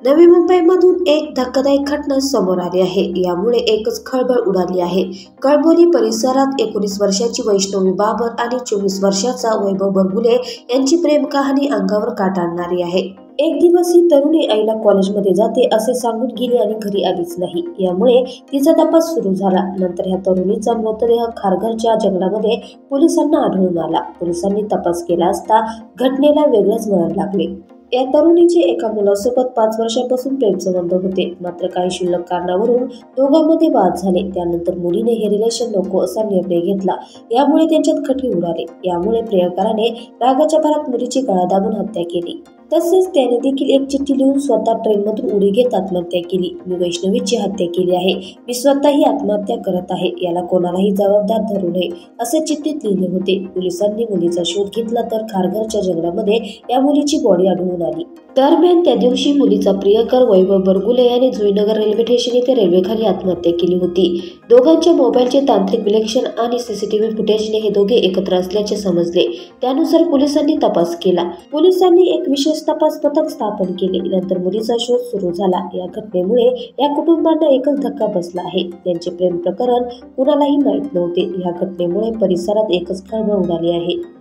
नवी मुंबईमधून एक धक्कादायक घटना समोर आली आहे. यामुळे एकच खळबळ उडाली आहे. कळंबोली परिसरात 19 वर्षाची वैष्णवी बाबर आणि 24 वर्षाचा वैभव बरगुले यांची प्रेम कहाणी अंगावर काटा आणणारी आहे. एक दिवस ही तरुणी आईला कॉलेजमध्ये जाते असे सांगून गेली आणि घरी आलीच नाही. यामुळे तिचा तपास सुरू झाला. नंतर ह्या तरुणीचा मृतदेह खारघरच्या जंगलामध्ये पोलिसांना आढळून आला. पोलिसांनी तपास केला असता घटनेला वेगळंच वळण लागले. या तरुणीचे एका मुलासोबत 5 वर्षांपासून प्रेमसंबंध होते. मात्र काही क्षुल्लक कारणावरून दोघांमध्ये वाद झाले. त्यानंतर मुलीने हे रिलेशन नको असा निर्णय घेतला. यामुळे त्यांच्यात खटके उडाले. यामुळे प्रियकराने रागाच्या भरात मुलीची गळा दाबून हत्या केली. तसेच त्याने देखील एक चिठ्ठी लिहून स्वतः ट्रेनमधून उडी घेत आत्महत्या केली. मी वैष्णवीची हत्या केली आहे. मी स्वतःही आत्महत्या करत आहे. याला कोणालाही जबाबदार धरू नये असे चिठ्ठीत लिहिले होते. पोलिसांनी मुलीचा शोध घेतला तर खारघरच्या जंगलामध्ये या मुलीची बॉडी आढळून आली. दरम्यान त्या दिवशी मुलीचा प्रियकर वैभव बरगुले याने जुईनगर रेल्वे स्टेशन येथे रेल्वेखाली आत्महत्या केली होती. दोघांच्या मोबाईलचे तांत्रिक विश्लेषण आणि सीसीटीव्ही फुटेजने हे दोघे एकत्र असल्याचे समजले. त्यानुसार पोलिसांनी तपास केला. पोलिसांनी एक विशेष तपास पथक स्थापन केले. नंतर मुलीचा शोध सुरू झाला. या घटनेमुळे या कुटुंबांना एकच धक्का बसला आहे. त्यांचे प्रेम प्रकरण कुणालाही माहीत नव्हते. या घटनेमुळे परिसरात एकच खळबळ उडाली आहे.